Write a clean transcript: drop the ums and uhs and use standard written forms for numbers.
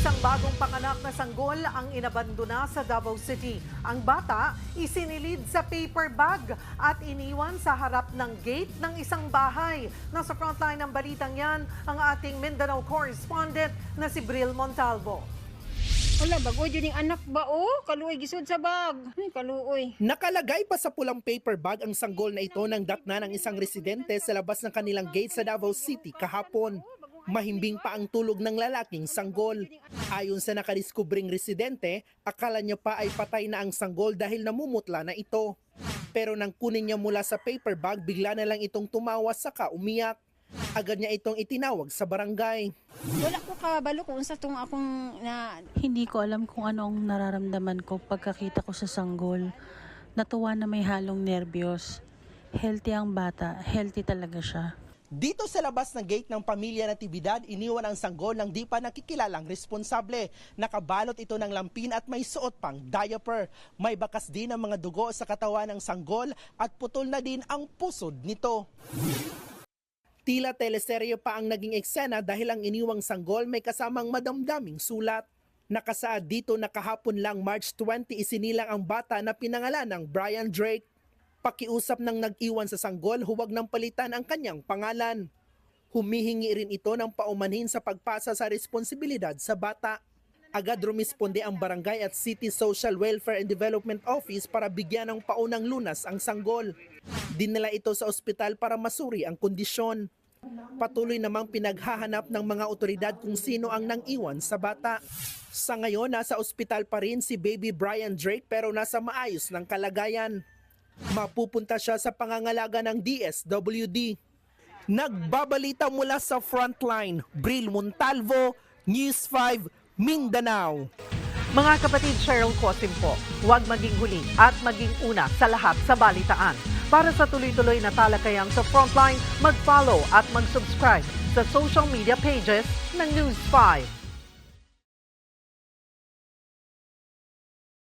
Isang bagong panganak na sanggol ang inabandona sa Davao City. Ang bata isinilid sa paper bag at iniwan sa harap ng gate ng isang bahay. Nasa frontline ng balitang yan ang ating Mindanao correspondent na si Bril Montalvo. Wala, bago yun yung anak ba o? Kaluoy, gisod sa bag. Ay, kaluoy. Nakalagay pa sa pulang paper bag ang sanggol na ito ng datna ng isang residente sa labas ng kanilang gate sa Davao City kahapon. Mahimbing pa ang tulog ng lalaking sanggol. Ayon sa nakadiskubring residente, akala niya pa ay patay na ang sanggol dahil namumutla na ito. Pero nang kunin niya mula sa paper bag, bigla na lang itong tumawa saka umiyak. Agad niya itong itinawag sa barangay. Wala ko kabalo kung sa tong akong na... Hindi ko alam kung ano ang nararamdaman ko pagkakita ko sa sanggol. Natuwa na may halong nerbiyos. Healthy ang bata, healthy talaga siya. Dito sa labas ng gate ng pamilya Natividad, iniwan ang sanggol ng di pa nakikilalang responsable. Nakabalot ito ng lampin at may suot pang diaper. May bakas din ang mga dugo sa katawan ng sanggol at putol na din ang pusod nito. Tila teleserye pa ang naging eksena dahil ang iniwang sanggol may kasamang madamdaming sulat. Nakasaad dito na kahapon lang March 20 isinilang ang bata na pinangalan ng Brian Drake. Pakiusap ng nag-iwan sa sanggol, huwag nang palitan ang kanyang pangalan. Humihingi rin ito ng paumanhin sa pagpasa sa responsibilidad sa bata. Agad rumisponde ang barangay at City Social Welfare and Development Office para bigyan ng paunang lunas ang sanggol. Dinala ito sa ospital para masuri ang kondisyon. Patuloy namang pinaghahanap ng mga otoridad kung sino ang nang-iwan sa bata. Sa ngayon, nasa ospital pa rin si baby Brian Drake pero nasa maayos ng kalagayan. Mapupunta siya sa pangangalaga ng DSWD. Nagbabalita mula sa frontline, Bril Montalvo, News 5, Mindanao. Mga kapatid, Cheryl Cosim po, huwag maging huli at maging una sa lahat sa balitaan. Para sa tuloy-tuloy na talakayang sa Frontline, mag-follow at mag-subscribe sa social media pages ng News 5.